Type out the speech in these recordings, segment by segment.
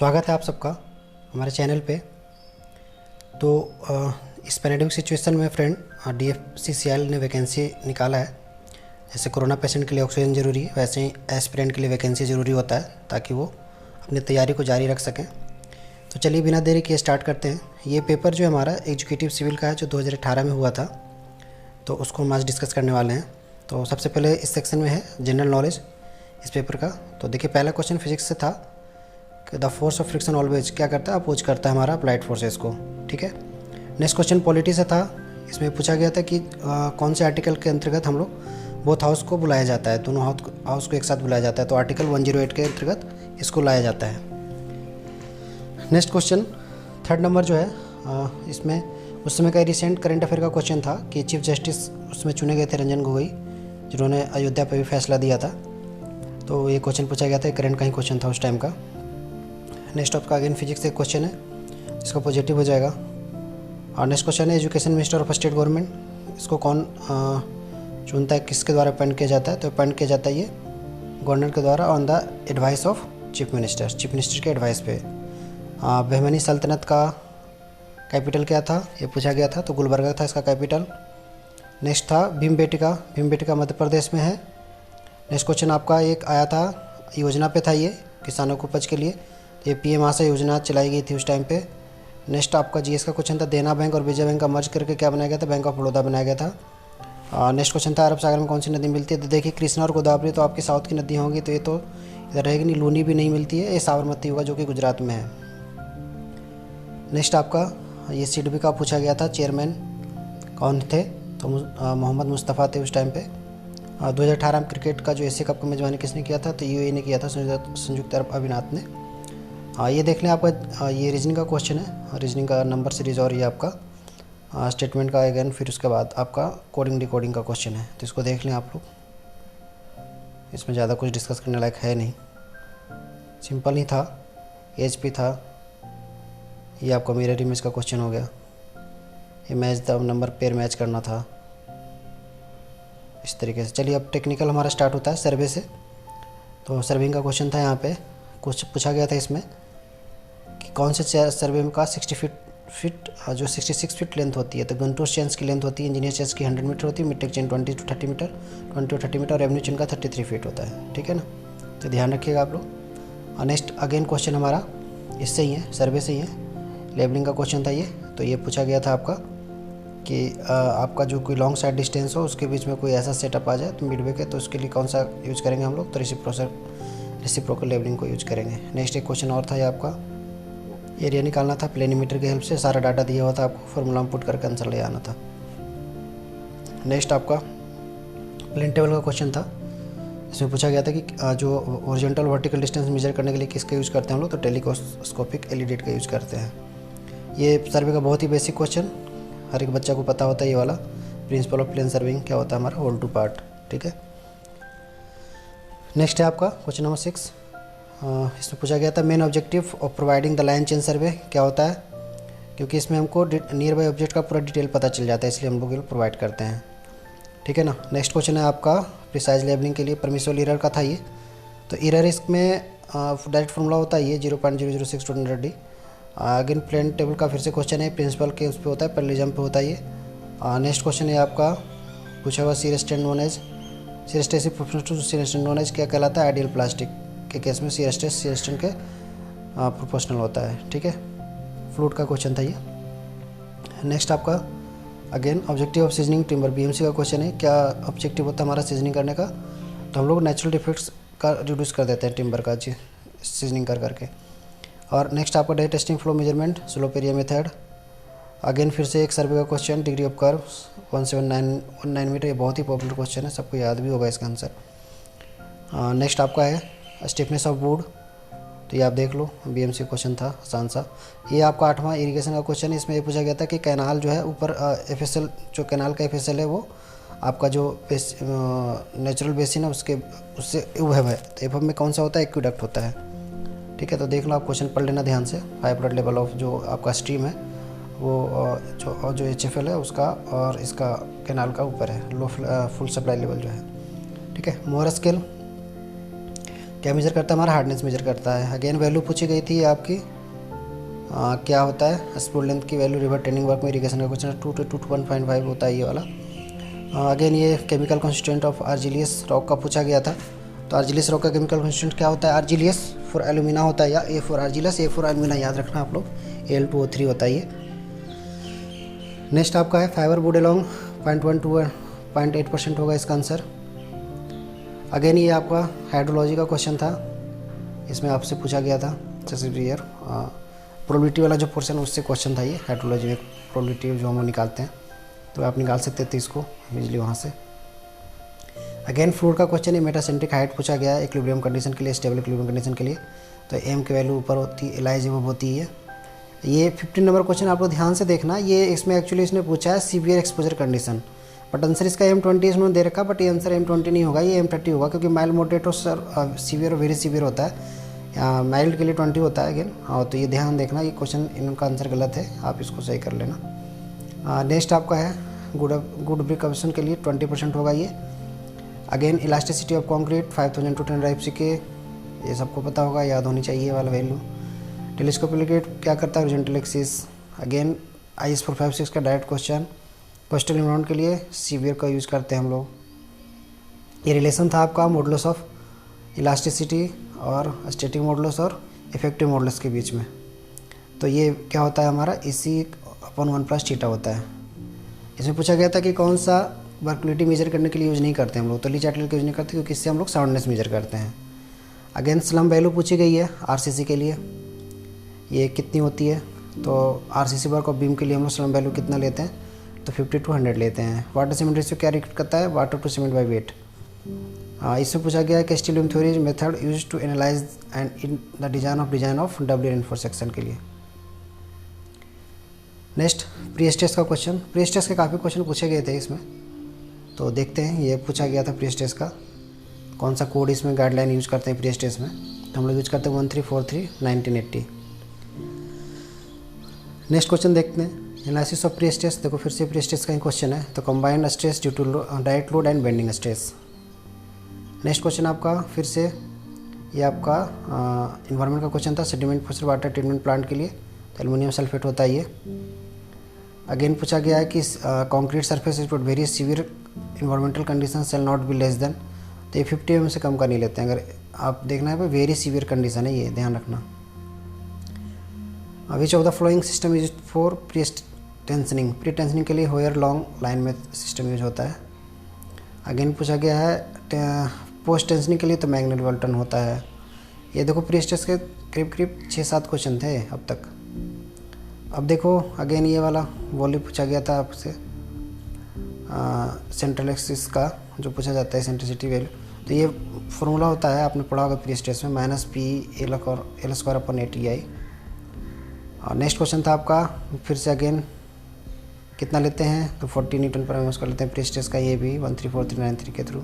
स्वागत है आप सबका हमारे चैनल पे। तो इस पैंडेमिक सिचुएशन में फ्रेंड DFCCIL ने वैकेंसी निकाला है। जैसे कोरोना पेशेंट के लिए ऑक्सीजन ज़रूरी है, वैसे ही एस्पिरेंट के लिए वैकेंसी ज़रूरी होता है ताकि वो अपनी तैयारी को जारी रख सकें। तो चलिए बिना देरी किए स्टार्ट करते हैं। ये पेपर जो है हमारा एग्जीक्यूटिव सिविल का है, जो 2018 में हुआ था, तो उसको हम आज डिस्कस करने वाले हैं। तो सबसे पहले इस सेक्शन में है जनरल नॉलेज इस पेपर का। तो देखिए पहला क्वेश्चन फिजिक्स से था कि the force of friction always क्या करता है, अपोज करता है हमारा अप्लाइड फोर्सेस को। ठीक है। नेक्स्ट क्वेश्चन पॉलिटी से था। इसमें पूछा गया था कि कौन से आर्टिकल के अंतर्गत हम लोग बोथ हाउस को बुलाया जाता है, दोनों हाउस को एक साथ बुलाया जाता है। तो आर्टिकल 108 के अंतर्गत इसको लाया जाता है। नेक्स्ट क्वेश्चन थर्ड नंबर जो है इसमें उस समय का रिसेंट करंट अफेयर का क्वेश्चन था कि चीफ जस्टिस उसमें चुने गए थे रंजन गोगोई, जिन्होंने अयोध्या पर भी फैसला दिया था। तो ये क्वेश्चन पूछा गया था, करंट का ही क्वेश्चन था उस टाइम का। नेक्स्ट आपका अगेन फिजिक्स से क्वेश्चन है, इसका पॉजिटिव हो जाएगा। और नेक्स्ट क्वेश्चन है education minister of state government, इसको कौन चुनता है, किसके द्वारा अपॉइंट किया जाता है। तो अपॉइंट किया जाता है ये गवर्नर के द्वारा on the advice of chief minister के एडवाइस पे। बहमनी सल्तनत का कैपिटल क्या था, ये पूछा गया था। तो गुलबर्गा था इसका कैपिटल। नेक्स्ट था भीमबेटका मध्य प्रदेश में है। नेक्स्ट क्वेश्चन आपका एक आया था, योजना पे था ये किसानों को उपज के लिए। ये PM आशा योजना चलाई गई थी उस टाइम पे। नेक्स्ट आपका GS का क्वेश्चन था, देना बैंक और विजय बैंक का मर्ज करके क्या बनाया गया था, बैंक ऑफ बड़ौदा बनाया गया था। नेक्स्ट क्वेश्चन था अरब सागर में कौन सी नदी मिलती है। तो देखिए कृष्णा और गोदावरी तो आपकी साउथ की नदी होंगी, तो ये तो इधर रहेगी नहीं। लूनी भी नहीं मिलती है, ये साबरमती होगा जो कि गुजरात में है। नेक्स्ट आपका ये सिडबी का पूछा गया था, चेयरमैन कौन थे। तो मोहम्मद मुस्तफ़ा थे उस टाइम पे। 2018 में क्रिकेट का जो एशिया कप की मेजबानी किसने किया था, तो UAE ने किया था, संयुक्त अरब अमीरात ने। ये देख लें आपका ये रीजनिंग का क्वेश्चन है, रीजनिंग का नंबर सीरीज। और ये आपका स्टेटमेंट का अगेन, फिर उसके बाद आपका कोडिंग डिकोडिंग का क्वेश्चन है। तो इसको देख लें आप लोग, इसमें ज़्यादा कुछ डिस्कस करने लायक है नहीं, सिंपल ही था। HP था। ये आपका मिरर इमेज का क्वेश्चन हो गया। ये match the number pair match करना था इस तरीके से। चलिए अब टेक्निकल हमारा स्टार्ट होता है सर्वे से। तो सर्विंग का क्वेश्चन था, यहाँ पे कुछ पूछा गया था इसमें कि कौन से सर्वे में का 60 फीट जो 66 फीट लेंथ होती है। तो गंटूर चेन्स की लेंथ होती है, इंजीनियर चेन्स की 100 मीटर होती है, metric chain 20 to 30 metre, 20 to 30 metre, और रेवेन्यू चेन का 33 फीट होता है। ठीक है ना, तो ध्यान रखिएगा आप लोग। और नेक्स्ट अगेन क्वेश्चन हमारा इससे ही है, सर्वे से ही है। लेबलिंग का क्वेश्चन था ये। तो ये पूछा गया था आपका कि आपका जो कोई लॉन्ग साइड डिस्टेंस हो उसके बीच में कोई ऐसा सेटअप आ जाए तो मिडवे के, तो उसके लिए कौन सा यूज़ करेंगे हम लोग। तो रेसिप्रोकल लेबलिंग को यूज करेंगे। नेक्स्ट एक क्वेश्चन और था, ये आपका एरिया निकालना था प्लेनीमीटर की हेल्प से। सारा डाटा दिया हुआ था, आपको फॉर्मूला में पुट करके आंसर ले आना था। नेक्स्ट आपका प्लेन टेबल का क्वेश्चन था। इसमें पूछा गया था कि जो ओरिजेंटल वर्टिकल डिस्टेंस मेजर करने के लिए किसका यूज़ करते हैं हम लोग। तो टेलीस्कोपिक LED का यूज़ करते हैं। ये सर्वे का बहुत ही बेसिक क्वेश्चन, हर एक बच्चा को पता होता है ये वाला। प्रिंसिपल ऑफ प्लेन सर्विंग क्या होता है हमारा, होल टू पार्ट। ठीक है। नेक्स्ट है आपका क्वेश्चन नंबर 6। इसमें पूछा गया था main objective of providing the line chain survey क्या होता है, क्योंकि इसमें हमको नियर बाई ऑब्जेक्ट का पूरा डिटेल पता चल जाता है, इसलिए हम लोग ये प्रोवाइड करते हैं। ठीक है ना। नेक्स्ट क्वेश्चन है आपका प्रिसाइज लेबलिंग के लिए परमिसिबल एरर का था ये। तो एरर इसमें डायरेक्ट फॉर्मूला होता है ये 0.006 to 100D। Again plane table का फिर से क्वेश्चन है, प्रिंसिपल के उस पर होता है, पैरेललिज्म पे होता है ये। नेक्स्ट क्वेश्चन है आपका पूछा हुआ shear strength known as shear stress shear strength known as क्या कहलाता है। आइडियल प्लास्टिक के केस में सीयर स्ट्रेंड के प्रोपोर्शनल होता है। ठीक है। फ्लूइड का क्वेश्चन था ये। नेक्स्ट आपका again objective of seasoning timber BMC का क्वेश्चन है, क्या ऑब्जेक्टिव होता है हमारा सीजनिंग करने का। तो हम लोग नेचुरल डिफेक्ट्स का रिड्यूस कर देते हैं टिम्बर का जी सीजनिंग कर करके। और नेक्स्ट आपका dye testing flow measurement slope area method. Again फिर से एक सर्वे का question, degree of curve 1719 metre. ये बहुत ही पॉपुलर क्वेश्चन है, सबको याद भी होगा इसका आंसर। नेक्स्ट आपका है स्टिफनेस ऑफ वुड। तो ये आप देख लो, BMC क्वेश्चन था आसान सा। ये आपका 8वां इरिगेशन का क्वेश्चन है। इसमें ये पूछा गया था कि कैनाल जो है ऊपर FSL जो कैनाल का FSL है वो आपका जो नेचुरल बेसिन है उससे उभव है। तो एभव में कौन सा होता है, एक्विडक्ट होता है। ठीक है। तो देख लो आप क्वेश्चन पढ़ लेना ध्यान से। हाई फ्लड लेवल ऑफ जो आपका स्ट्रीम है वो जो HFL है उसका और इसका कैनाल का ऊपर है, लो फुल सप्लाई लेवल जो है। ठीक है। मोहर स्केल क्या मेजर करता है? हमारा हार्डनेस मेजर करता है। अगेन वैल्यू पूछी गई थी आपकी क्या होता है स्पूल लेंथ की वैल्यू रिवर ट्रेनिंग वर्क में इरिगेशन का क्वेश्चन 2 to 1.5 होता है ये वाला। अगेन ये chemical constituent of argillaceous rock का पूछा गया था। तो आर्जिलियस रॉक का केमिकल कॉन्स्टिट्यूएंट क्या होता है? आर्जिलियस फॉर एल्यूमिना होता है, या A for argillaceous, A for alumina याद रखना आप लोग, Al2O3 होता है ये। नेक्स्ट आपका है फाइबर वुड अलोंग 0.1 to 0.8% होगा इसका आंसर। अगेन ये आपका हाइड्रोलॉजी का क्वेश्चन था, इसमें आपसे पूछा गया था ईयर प्रोबेबिलिटी वाला जो पोर्शन उससे क्वेश्चन था ये। हाइड्रोलॉजी में प्रोबेबिलिटी जो हम लोग निकालते हैं तो आप निकाल सकते थे इसको इजीली वहाँ से। अगेन फ्लूइड का क्वेश्चन है, मेटासेंट्रिक हाइट पूछा गया है इक्विलिब्रियम कंडीशन के लिए, स्टेबल इक्विलिब्रियम कंडीशन के लिए। तो एम की वैल्यू ऊपर होती है, एल जब होती है। ये 15 नंबर क्वेश्चन आप लोग ध्यान से देखना, ये इसमें एक्चुअली इसने पूछा है severe exposure condition, but answer इसका M20 इसमें दे रखा, बट ये आंसर M20 नहीं होगा, ये M30 होगा, क्योंकि माइल्ड मॉडरेट और सीवियर और वेरी सीवियर होता है। माइल्ड के लिए 20 होता है अगेन। हाँ, तो ये ध्यान देखना, ये क्वेश्चन इनका आंसर गलत है, आप इसको सही कर लेना। नेक्स्ट आपका है गुड ब्रिक ऑप्शन के लिए 20% होगा ये। Again elasticity of concrete 5000 to 10 FCK, ये सबको पता होगा, याद होनी चाहिए वाला वैल्यू। टेलीस्कोपिक क्या करता है? Horizontal axis. अगेन IS 456 का डायरेक्ट क्वेश्चन, कोस्टल इन्वायरमेंट के लिए सीवियर का यूज़ करते हैं हम लोग। ये रिलेशन था आपका मॉडुलस ऑफ इलास्टिसिटी और स्टैटिक मॉडुलस और इफेक्टिव मॉडुलस के बीच में। तो ये क्या होता है हमारा EC/1 होता है। इसमें पूछा गया था कि कौन सा वर्कुलिटी मेजर करने के लिए यूज़ नहीं करते हम लोग, तो ली चार्टल का यूज़ नहीं करते क्योंकि इससे हम लोग साउंडनेस मेजर करते हैं। अगेन स्लम वैल्यू पूछी गई है RCC के लिए, ये कितनी होती है? तो RCC वर्क ऑफ बीम के लिए हम लोग स्लम वैल्यू कितना लेते हैं? तो 50 to 100 लेते हैं। वाटर सीमेंट रेशियो क्या रिलेट करता है? Water to cement by weight. इसमें पूछा गया है कि steel beam theory method use to analyse and in the design of double reinforce section के लिए। नेक्स्ट प्री स्टेज का क्वेश्चन, प्री स्टेज के काफ़ी क्वेश्चन पूछे गए थे इसमें, तो देखते हैं। ये पूछा गया था प्री स्टेज का, कौन सा कोड इसमें गाइडलाइन यूज करते हैं प्री स्टेज में? तो हम लोग यूज करते हैं 1343/1980। नेक्स्ट क्वेश्चन देखते हैं, एनालिसिस ऑफ प्री स्टेज। देखो फिर से प्री स्टेज का ही क्वेश्चन है, तो combined stress due to direct load and bending stress. Next question आपका फिर से ये आपका इन्वायरमेंट का क्वेश्चन था, sediment phosphate water treatment plant के लिए, तो एल्युमिनियम सल्फेट होता है ये। अगेन पूछा गया है कि concrete surface is with very severe environmental condition shall not be less than, तो ये 50 mm से कम का नहीं लेते हैं। अगर आप देखना है वेरी सीवियर कंडीशन है, ये ध्यान रखना। विच of the flowing system use for pre tensioning, pre tensioning के लिए होयर लॉन्ग लाइन में सिस्टम यूज होता है। अगेन पूछा गया है पोस्ट टेंशनिंग के लिए, तो मैग्नेट वॉल्टन होता है। ये देखो प्री स्टेज के करीब 6-7 क्वेश्चन थे अब तक। अब देखो अगेन ये वाला वॉल्यूम पूछा गया था आपसे, सेंट्रल एक्सिस का जो पूछा जाता है सेंट्रिसिटी वैल्यू, तो ये फॉर्मूला होता है, आपने पढ़ा होगा प्री स्टेज में, -P/L²/ATI। और नेक्स्ट क्वेश्चन था आपका फिर से अगेन कितना लेते हैं? तो 40 Nm/mm का लेते हैं प्री स्टेज का, ये भी 134393 के थ्रू।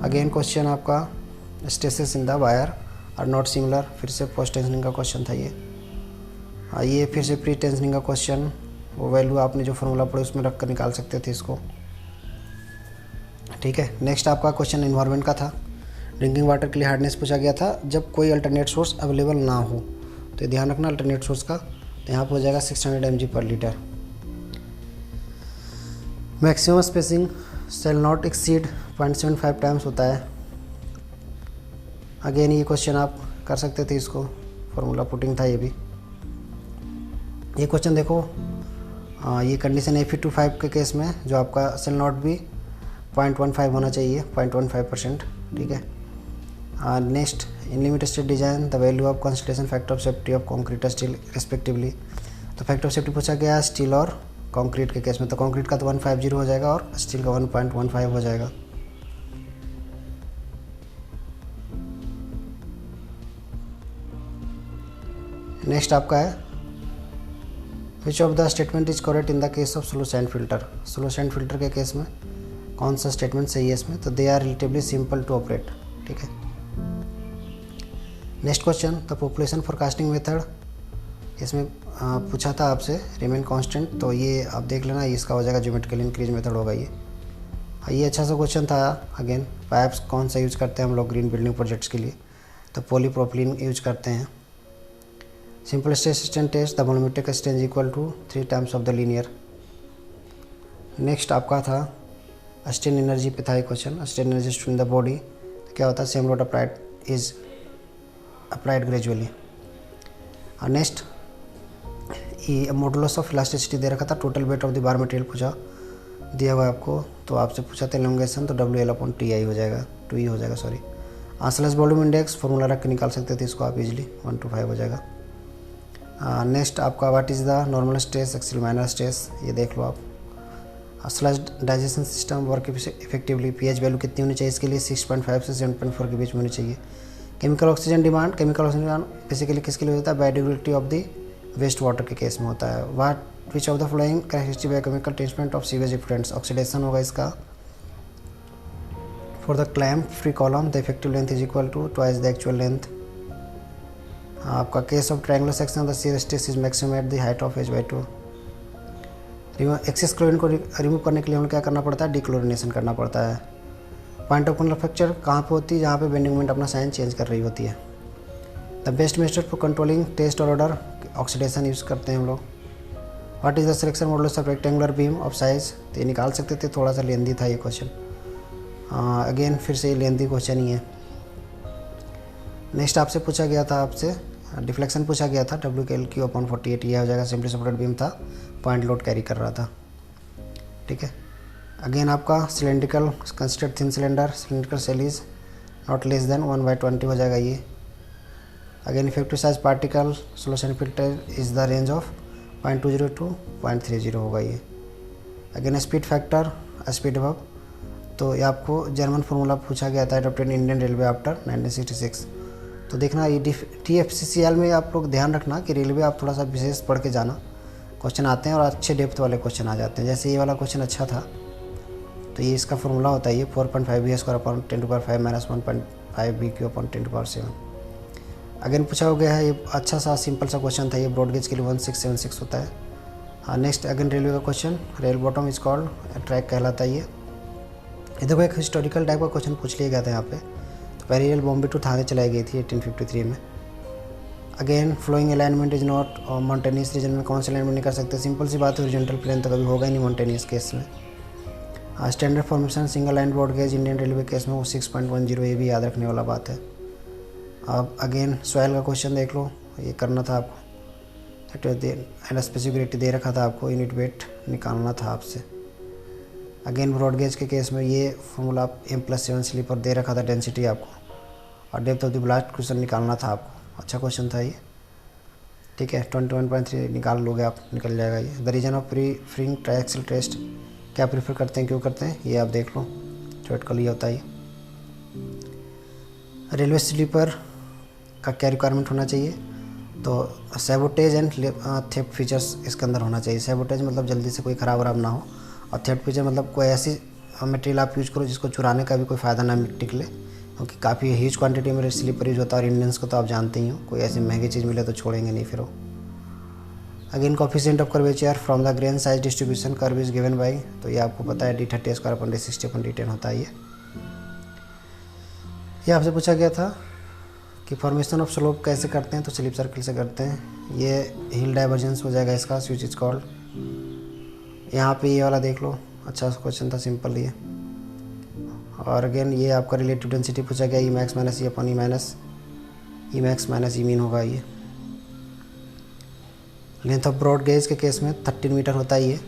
अगेन क्वेश्चन आपका stresses in the wire are not similar, फिर से पोस्ट टेंशनिंग का क्वेश्चन था ये। ये फिर से प्री टेंशनिंग का क्वेश्चन, वो वैल्यू आपने जो फॉर्मूला पढ़े उसमें रख कर निकाल सकते थे इसको, ठीक है। नेक्स्ट आपका क्वेश्चन इन्वायरमेंट का था, ड्रिंकिंग वाटर के लिए हार्डनेस पूछा गया था जब कोई अल्टरनेट सोर्स अवेलेबल ना हो, तो ध्यान रखना अल्टरनेट सोर्स का, तो यहाँ पर हो जाएगा 600 mg/L। Maximum spacing shall not exceed 0.75 times होता है। अगेन ये क्वेश्चन आप कर सकते थे, इसको फॉर्मूला पुटिंग था ये भी। ये क्वेश्चन देखो, ये कंडीशन Fe25 के केस में जो आपका सेल नॉट भी 0.15 होना चाहिए, 0.15%, ठीक है। Next in limit state design the value of concentration factor of safety of concrete steel respectively, तो फैक्टर ऑफ सेफ्टी पूछा गया स्टील और कंक्रीट के केस में, तो कंक्रीट का तो 150 हो जाएगा और स्टील का 1.15 हो जाएगा। नेक्स्ट आपका है which of the statement is correct in the case of slow sand filter, slow sand filter के केस में कौन सा स्टेटमेंट सही है इसमें? तो they are relatively simple to operate, ठीक है। Next question the population forecasting method, इसमें पूछा था आपसे रिमेन कांस्टेंट, तो ये आप देख लेना, इसका हो जाएगा ज्योमेट्रिकल इंक्रीज मेथड होगा ये। ये अच्छा सा क्वेश्चन था। अगेन पाइप्स कौन सा यूज़ करते हैं हम लोग ग्रीन बिल्डिंग प्रोजेक्ट्स के लिए, तो पॉलीप्रोपिलीन यूज करते हैं। Simple stress strain test, the volumetric strain equal to 3 times of the linear. Next आपका था स्ट्रेन एनर्जी पे था एक क्वेश्चन, strain energy in the body, तो क्या होता है same load applied is applied gradually. और नेक्स्ट ये मॉडुलस ऑफ इलास्टिसिटी दे रखा था, total weight of the bar material पूछा दिया हुआ आपको, तो आपसे पूछा था एलोंगेशन, तो WL/TI हो जाएगा, 2E हो जाएगा सॉरी। आंसरलेस वॉल्यूम इंडेक्स फॉर्मूला रख के निकाल सकते थे इसको आप इजीली, 1 to 5 हो जाएगा। नेक्स्ट आपका what is the normal stress axial minor stress, ये देख लो आप। Sludge digestion system work effectively, pH value कितनी होनी चाहिए इसके लिए, 6.5 से 7.4 के बीच में होनी चाहिए। Chemical oxygen demand, chemical oxygen demand basically किसके लिए होता है, biodegradability of the waste water के केस में होता है। What which of the following characteristic biochemical treatment of sewage effluents, oxidation होगा इसका। For the clamp free column the effective length is equal to twice the actual length. आपका case of triangular section the shear stress is maximum at the height of H/2। Access chlorine को remove करने के लिए हमें क्या करना पड़ता है, डिक्लोरिनेशन करना पड़ता है। पॉइंट ऑफ फ्रैक्चर कहाँ पे होती है, जहाँ पे बेंडिंग मोमेंट अपना साइन चेंज कर रही होती है। The best method for controlling taste और ऑर्डर, ऑक्सीडेशन यूज़ करते हैं हम लोग। What is the selection modulus of rectangular beam of size, तो ये निकाल सकते थे, थोड़ा सा लेंदी था ये क्वेश्चन। अगेन फिर से ये लेंदी क्वेश्चन ही है। नेक्स्ट आपसे पूछा गया था, आपसे डिफ्लेक्शन पूछा गया था, WL/Q/48, ये हो जाएगा, सिंपली सपोर्टेड बीम था, पॉइंट लोड कैरी कर रहा था, ठीक है। अगेन आपका cylindrical consider thin cylinder, cylindrical shell is not less than 1/20 हो जाएगा ये। Again effective size particle solution filter is the range of 0.20 to 0.30 होगा ये। Again speed factor, speed work, तो ये आपको जर्मन फार्मूला पूछा गया था, एडॉप्टेड इंडियन रेलवे आफ्टर 1966। तो देखना ये TFCCL में आप लोग ध्यान रखना कि रेलवे आप थोड़ा सा विशेष पढ़ के जाना, क्वेश्चन आते हैं और अच्छे डेप्थ वाले क्वेश्चन आ जाते हैं। जैसे ये वाला क्वेश्चन अच्छा था, तो ये इसका फार्मूला होता है ये 4.5 V²/10⁻⁻1.5 BQ/10⁻7। अगेन पूछा गया है, ये अच्छा सा सिंपल सा क्वेश्चन था, ये ब्रॉड गेज के लिए 1676 होता है। हाँ नेक्स्ट अगेन रेलवे का question, rail bottom is called track कहलाता है ये देखो एक हिस्टोरिकल टाइप का क्वेश्चन पूछ लिया गया था यहाँ पे। तो पहली रेल बॉम्बे टू थाने चलाई गई थी 1853 में। Again flowing alignment is not mountainous region में कौन से अलाइनमेंट नहीं कर सकते, सिंपल सी बात है, हॉरिजॉन्टल प्लेन तो कभी होगा ही नहीं माउंटेनियस केस में। Standard formation single line broad gauge Indian railway case में वो 6.10, ये भी याद रखने वाला बात है। अब अगेन सॉइल का क्वेश्चन देख लो, ये करना था आपको, एंड स्पेसिफिक दे रखा था आपको, यूनिट वेट निकालना था आपसे। अगेन ब्रॉड गेज के केस में ये फॉर्मूला M+7 स्लीपर दे रखा था, डेंसिटी आपको, और depth of the blast question निकालना था आपको। अच्छा क्वेश्चन था ये, ठीक है। 21.3 निकाल लोगे आप, निकल जाएगा ये। The reason of freeing triaxial test, क्या प्रीफर करते हैं, क्यों करते हैं, ये आप देख लो, चॉइट का लिया होता है। रेलवे स्लीपर का क्या रिक्वायरमेंट होना चाहिए, तो सैबोटेज एंड थेफ्ट फीचर्स इसके अंदर होना चाहिए। सैबोटेज मतलब जल्दी से कोई ख़राब वराब ना हो, और थेफ्ट फीचर मतलब कोई ऐसी मटेरियल आप यूज़ करो जिसको चुराने का भी कोई फ़ायदा ना निकले, क्योंकि काफ़ी ह्यूज क्वांटिटी में स्लीपर यूज होता है, और इंडियंस को तो आप जानते ही हो, कोई ऐसी महंगी चीज़ मिले तो छोड़ेंगे नहीं फिर वो। Again coefficient of curvature from the grain size distribution curve is given by, तो ये आपको पता है D30²/60/10 होता है ये आपसे पूछा गया था कि फॉर्मेशन ऑफ स्लोप कैसे करते हैं, तो स्लिप सर्कल से करते हैं। ये हिल डाइवर्जेंस हो जाएगा इसका, स्विच इज कॉल्ड। यहाँ पे ये वाला देख लो, अच्छा क्वेश्चन था, सिंपल ये। और अगेन ये आपका रिलेटिव डेंसिटी पूछा गया, Emax - E/E Emax - E min होगा ये। लेंथ ऑफ ब्रॉड गेज के केस में 13 मीटर होता है ये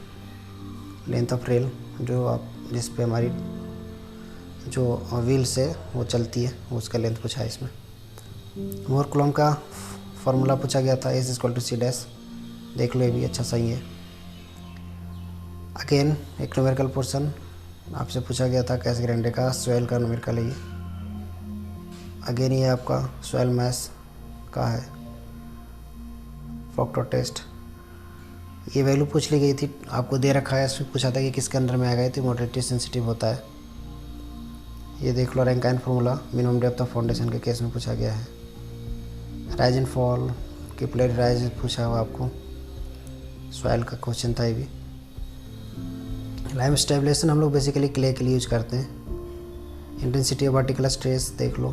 लेंथ ऑफ रेल, जो आप जिस पे हमारी जो व्हील से वो चलती है, उसका लेंथ पूछा है इसमें। मोर कुलम का फॉर्मूला पूछा गया था, S=C', देख लो ये भी अच्छा सही है। अगेन एक न्यूमेरिकल पोर्शन आपसे पूछा गया था, कैसे ग्रेंडे का सॉइल का न्यूमेरिकल है ये। अगेन ये आपका सॉइल मैस का है, फॉक्टर टेस्ट, ये वैल्यू पूछ ली गई थी, आपको दे रखा है, इसमें पूछा था कि किसके अंदर में आ गए, तो मॉडरेटली सेंसिटिव होता है। ये देख लो Rankine formula, minimum depth of foundation के केस में पूछा गया है। Rise and fall, capillary rise पूछा हुआ आपको, सॉइल का क्वेश्चन था ये भी। लाइम स्टेबलेशन हम लोग बेसिकली क्ले के लिए यूज करते हैं। इंटेंसिटी ऑफ वर्टिकल स्ट्रेस देख लो,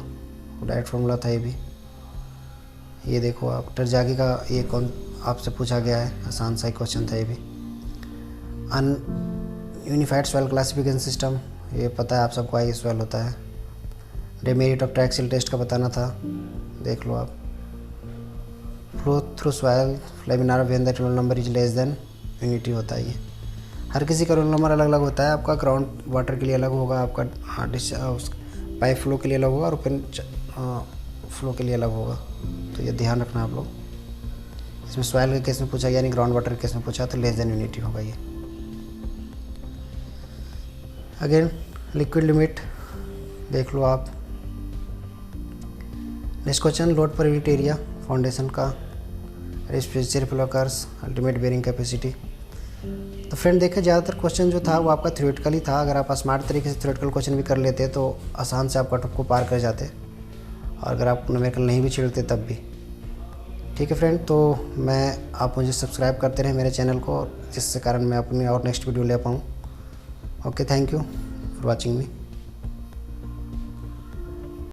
डायरेक्ट फॉर्मूला था ये भी। ये देखो आप टरजागी का ये कौन आपसे पूछा गया है, आसान सा क्वेश्चन था ये भी। यूनिफाइड सॉइल क्लासिफिकेशन सिस्टम, ये पता है आप सबको आई सॉइल होता है। डेमेरिट ऑफ ट्रैक्सिल टेस्ट का बताना था, देख लो आप। Flow through soil laminar when the roll number is less than unity होता है ये। हर किसी का रोल नंबर अलग अलग होता है। आपका ग्राउंड वाटर के लिए अलग होगा, आपका पाइप फ्लो के लिए अलग होगा और ओपन फ्लो के लिए अलग होगा। तो ये ध्यान रखना आप लोग। इसमें सॉइल के केस में पूछा यानी ग्राउंड वाटर के केस में पूछा तो लेस देन यूनिटी होगा ये। अगेन लिक्विड लिमिट देख लो आप। Next question, load per unit area foundation का रिफ्लोकर्स अल्टीमेट बेरिंग कैपेसिटी। तो फ्रेंड देखें ज़्यादातर क्वेश्चन जो था वो आपका थ्योरेटिकल ही था। अगर आप स्मार्ट तरीके से थ्योरेटिकल क्वेश्चन भी कर लेते तो आसान से आप कट ऑफ को पार कर जाते, और अगर आप न्यूमेरिकल नहीं भी छेड़ते तब भी। ठीक है फ्रेंड, तो आप मुझे सब्सक्राइब करते रहें मेरे चैनल को, जिससे कारण मैं अपनी और नेक्स्ट वीडियो ले पाऊँ। Okay, thank you for watching me.